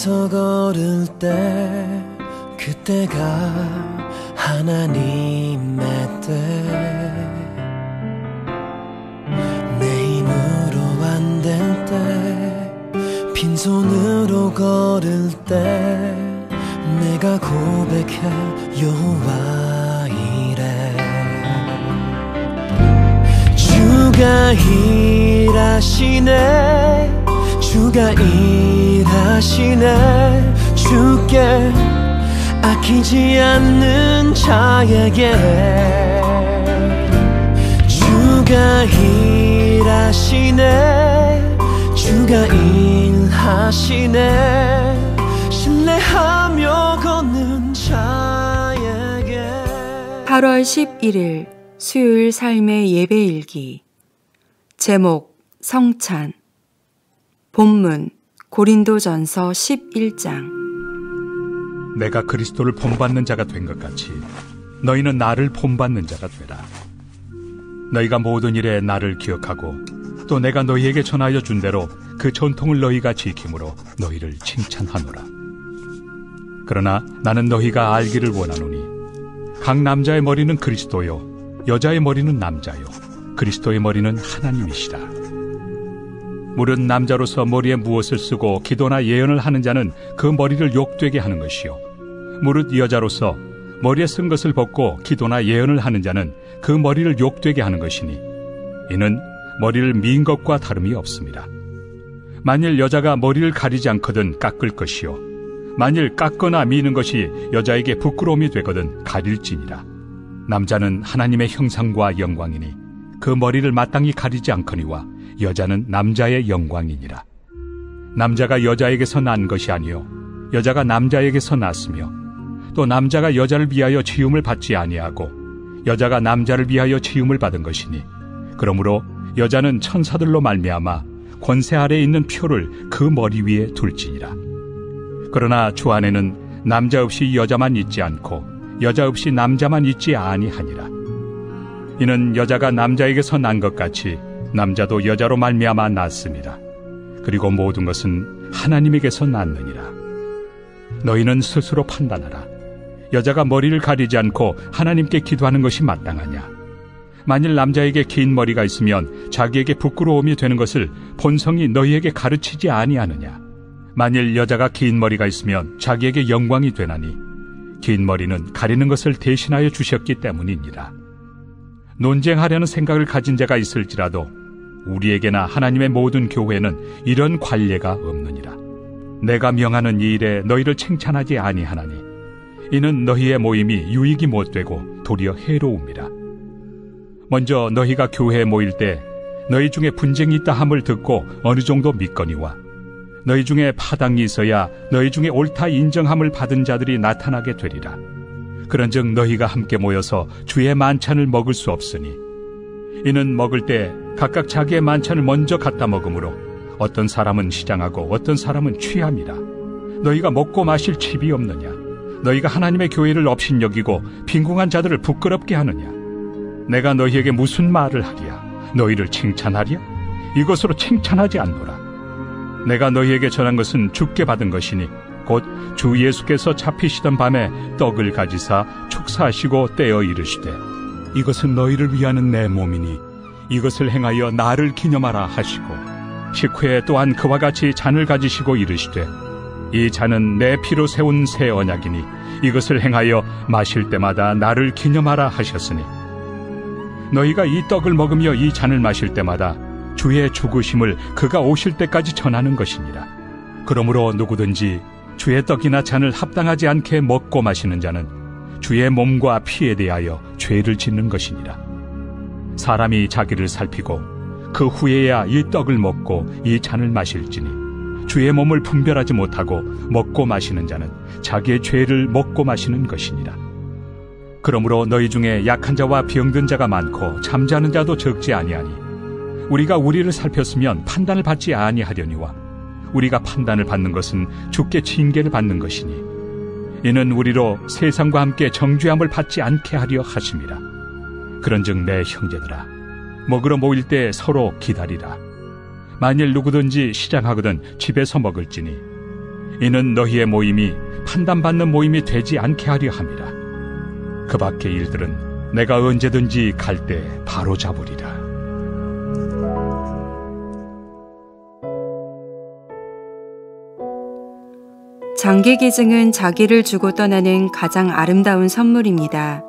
길에서 걸을 때 그때가 하나님의 때, 내 힘으로 안 될 때, 빈손으로 걸을 때 내가 고백해 여호와 이래. 주가 일하시네, 주가 일하시네. 주께 아끼지 않는 자에게 주가 일하시네, 주가 일하시네. 신뢰하며 걷는 자에게. 8월 11일 수요일 삶의 예배일기. 제목 성찬. 본문 고린도전서 11장. 내가 그리스도를 본받는 자가 된 것 같이 너희는 나를 본받는 자가 되라. 너희가 모든 일에 나를 기억하고 또 내가 너희에게 전하여 준 대로 그 전통을 너희가 지킴으로 너희를 칭찬하노라. 그러나 나는 너희가 알기를 원하노니 각 남자의 머리는 그리스도요 여자의 머리는 남자요 그리스도의 머리는 하나님이시라. 무릇 남자로서 머리에 무엇을 쓰고 기도나 예언을 하는 자는 그 머리를 욕되게 하는 것이요, 무릇 여자로서 머리에 쓴 것을 벗고 기도나 예언을 하는 자는 그 머리를 욕되게 하는 것이니 이는 머리를 민 것과 다름이 없습니다. 만일 여자가 머리를 가리지 않거든 깎을 것이요, 만일 깎거나 미는 것이 여자에게 부끄러움이 되거든 가릴지니라. 남자는 하나님의 형상과 영광이니 그 머리를 마땅히 가리지 않거니와 여자는 남자의 영광이니라. 남자가 여자에게서 난 것이 아니요 여자가 남자에게서 났으며 또 남자가 여자를 위하여 지음을 받지 아니하고 여자가 남자를 위하여 지음을 받은 것이니 그러므로 여자는 천사들로 말미암아 권세 아래에 있는 표를 그 머리 위에 둘지니라. 그러나 주 안에는 남자 없이 여자만 있지 않고 여자 없이 남자만 있지 아니하니라. 이는 여자가 남자에게서 난 것 같이 남자도 여자로 말미암아 났습니다. 그리고 모든 것은 하나님에게서 났느니라. 너희는 스스로 판단하라. 여자가 머리를 가리지 않고 하나님께 기도하는 것이 마땅하냐? 만일 남자에게 긴 머리가 있으면 자기에게 부끄러움이 되는 것을 본성이 너희에게 가르치지 아니하느냐? 만일 여자가 긴 머리가 있으면 자기에게 영광이 되나니 긴 머리는 가리는 것을 대신하여 주셨기 때문이니라. 논쟁하려는 생각을 가진 자가 있을지라도 우리에게나 하나님의 모든 교회는 이런 관례가 없느니라. 내가 명하는 이 일에 너희를 칭찬하지 아니하나니 이는 너희의 모임이 유익이 못되고 도리어 해로움이라. 먼저 너희가 교회에 모일 때 너희 중에 분쟁이 있다 함을 듣고 어느 정도 믿거니와 너희 중에 파당이 있어야 너희 중에 옳다 인정함을 받은 자들이 나타나게 되리라. 그런즉 너희가 함께 모여서 주의 만찬을 먹을 수 없으니 이는 먹을 때 각각 자기의 만찬을 먼저 갖다 먹으므로 어떤 사람은 시장하고 어떤 사람은 취함이라. 너희가 먹고 마실 칩이 없느냐? 너희가 하나님의 교회를 업신여기고 빈궁한 자들을 부끄럽게 하느냐? 내가 너희에게 무슨 말을 하랴? 너희를 칭찬하랴? 이것으로 칭찬하지 않노라. 내가 너희에게 전한 것은 주께 받은 것이니 곧 주 예수께서 잡히시던 밤에 떡을 가지사 축사하시고 떼어 이르시되 이것은 너희를 위하는 내 몸이니 이것을 행하여 나를 기념하라 하시고 식후에 또한 그와 같이 잔을 가지시고 이르시되 이 잔은 내 피로 세운 새 언약이니 이것을 행하여 마실 때마다 나를 기념하라 하셨으니 너희가 이 떡을 먹으며 이 잔을 마실 때마다 주의 죽으심을 그가 오실 때까지 전하는 것이니라. 그러므로 누구든지 주의 떡이나 잔을 합당하지 않게 먹고 마시는 자는 주의 몸과 피에 대하여 죄를 짓는 것이니라. 사람이 자기를 살피고 그 후에야 이 떡을 먹고 이 잔을 마실지니 주의 몸을 분별하지 못하고 먹고 마시는 자는 자기의 죄를 먹고 마시는 것이니라. 그러므로 너희 중에 약한 자와 병든 자가 많고 잠자는 자도 적지 아니하니 우리가 우리를 살폈으면 판단을 받지 아니하려니와 우리가 판단을 받는 것은 주께 징계를 받는 것이니 이는 우리로 세상과 함께 정죄함을 받지 않게 하려 하심이라. 그런즉 내 형제들아 먹으러 모일 때 서로 기다리라. 만일 누구든지 시장하거든 집에서 먹을지니 이는 너희의 모임이 판단받는 모임이 되지 않게 하려 함이라. 그 밖의 일들은 내가 언제든지 갈 때 바로 잡으리라. 장기기증은 자기를 주고 떠나는 가장 아름다운 선물입니다.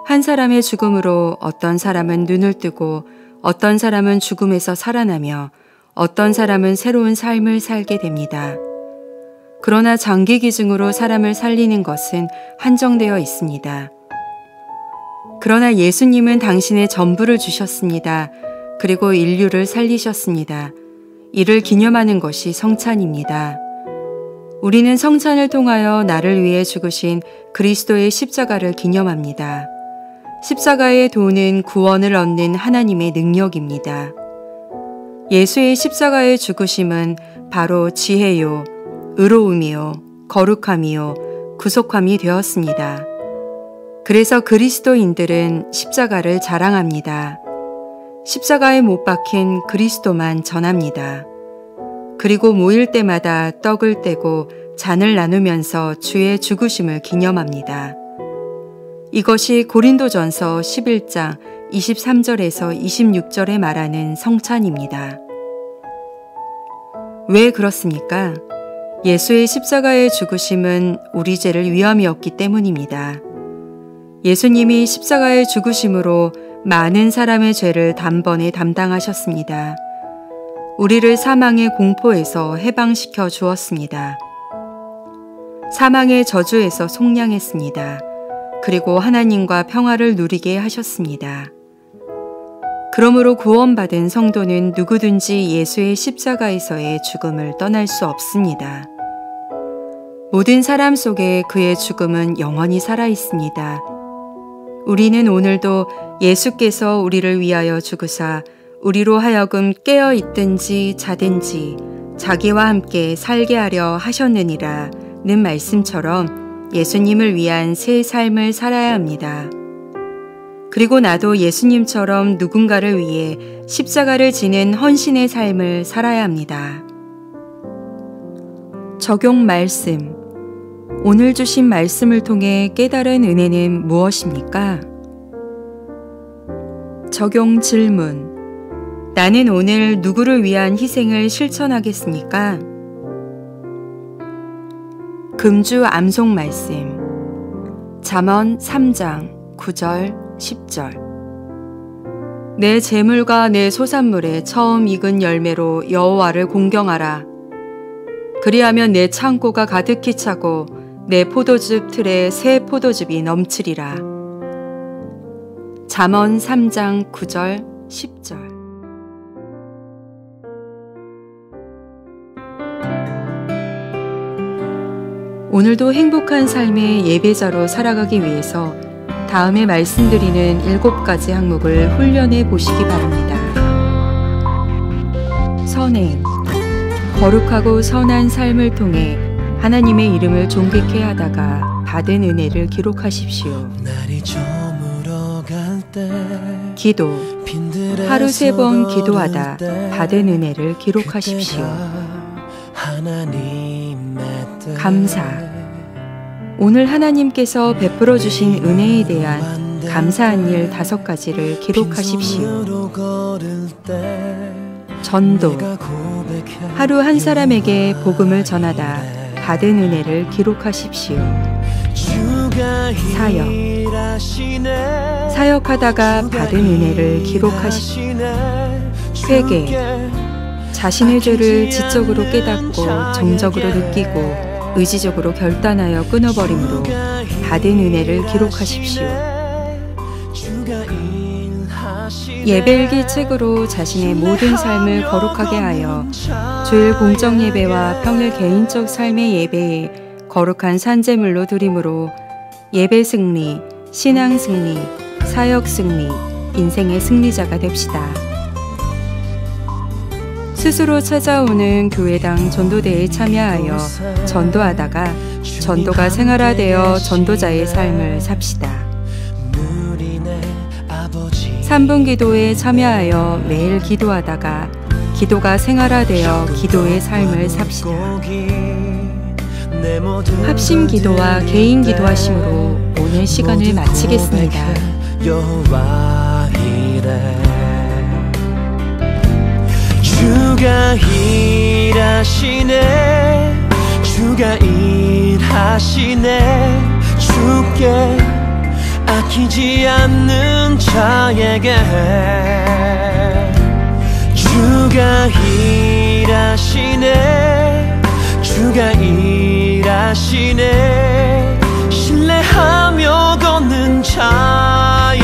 한 사람의 죽음으로 어떤 사람은 눈을 뜨고 어떤 사람은 죽음에서 살아나며 어떤 사람은 새로운 삶을 살게 됩니다. 그러나 장기기증으로 사람을 살리는 것은 한정되어 있습니다. 그러나 예수님은 당신의 전부를 주셨습니다. 그리고 인류를 살리셨습니다. 이를 기념하는 것이 성찬입니다. 우리는 성찬을 통하여 나를 위해 죽으신 그리스도의 십자가를 기념합니다. 십자가의 도는 구원을 얻는 하나님의 능력입니다. 예수의 십자가의 죽으심은 바로 지혜요, 의로움이요, 거룩함이요, 구속함이 되었습니다. 그래서 그리스도인들은 십자가를 자랑합니다. 십자가에 못 박힌 그리스도만 전합니다. 그리고 모일 때마다 떡을 떼고 잔을 나누면서 주의 죽으심을 기념합니다. 이것이 고린도전서 11장 23절에서 26절에 말하는 성찬입니다. 왜 그렇습니까? 예수의 십자가의 죽으심은 우리 죄를 위함이었기 때문입니다. 예수님이 십자가의 죽으심으로 많은 사람의 죄를 단번에 담당하셨습니다. 우리를 사망의 공포에서 해방시켜 주었습니다. 사망의 저주에서 속량했습니다. 그리고 하나님과 평화를 누리게 하셨습니다. 그러므로 구원받은 성도는 누구든지 예수의 십자가에서의 죽음을 떠날 수 없습니다. 모든 사람 속에 그의 죽음은 영원히 살아 있습니다. 우리는 오늘도 예수께서 우리를 위하여 죽으사 우리로 하여금 깨어 있든지 자든지 자기와 함께 살게 하려 하셨느니라 는 말씀처럼 예수님을 위한 새 삶을 살아야 합니다. 그리고 나도 예수님처럼 누군가를 위해 십자가를 지는 헌신의 삶을 살아야 합니다. 적용 말씀. 오늘 주신 말씀을 통해 깨달은 은혜는 무엇입니까? 적용 질문. 나는 오늘 누구를 위한 희생을 실천하겠습니까? 금주 암송 말씀. 잠언 3장 9절 10절. 내 재물과 내 소산물에 처음 익은 열매로 여호와를 공경하라. 그리하면 내 창고가 가득히 차고 내 포도즙 틀에 새 포도즙이 넘치리라. 잠언 3장 9절 10절. 오늘도 행복한 삶의 예배자로 살아가기 위해서 다음에 말씀드리는 7가지 항목을 훈련해 보시기 바랍니다. 선행. 거룩하고 선한 삶을 통해 하나님의 이름을 존귀케 하다가 받은 은혜를 기록하십시오. 기도. 하루 3번 기도하다 받은 은혜를 기록하십시오. 감사. 오늘 하나님께서 베풀어 주신 은혜에 대한 감사한 일 5가지를 기록하십시오. 전도. 하루 한 사람에게 복음을 전하다 받은 은혜를 기록하십시오. 사역. 사역하다가 받은 은혜를 기록하십시오. 회개. 자신의 죄를 지적으로 깨닫고 정적으로 느끼고 의지적으로 결단하여 끊어버림으로 받은 은혜를 기록하십시오. 예배일기 책으로 자신의 모든 삶을 거룩하게 하여 주일 공적 예배와 평일 개인적 삶의 예배에 거룩한 산제물로 드림으로 예배 승리, 신앙 승리, 사역 승리, 인생의 승리자가 됩시다. 스스로 찾아오는 교회당 전도대에 참여하여 전도하다가 전도가 생활화되어 전도자의 삶을 삽시다. 3분 기도에 참여하여 매일 기도하다가 기도가 생활화되어 기도의 삶을 삽시다. 합심 기도와 개인 기도하심으로 오늘 시간을 마치겠습니다. 여호와 이래 주가 일하시네 주가 일하시네 주께 아끼지 않는 자에게 주가 일하시네 주가 일하시네 신뢰하며 걷는 자에게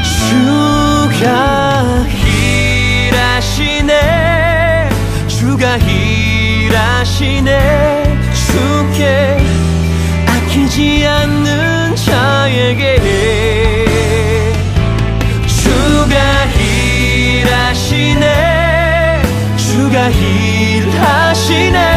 주가 일하시네 주가 일하시네 주께 아끼지 않는 자에게 주가 일하시네 주가 일하시네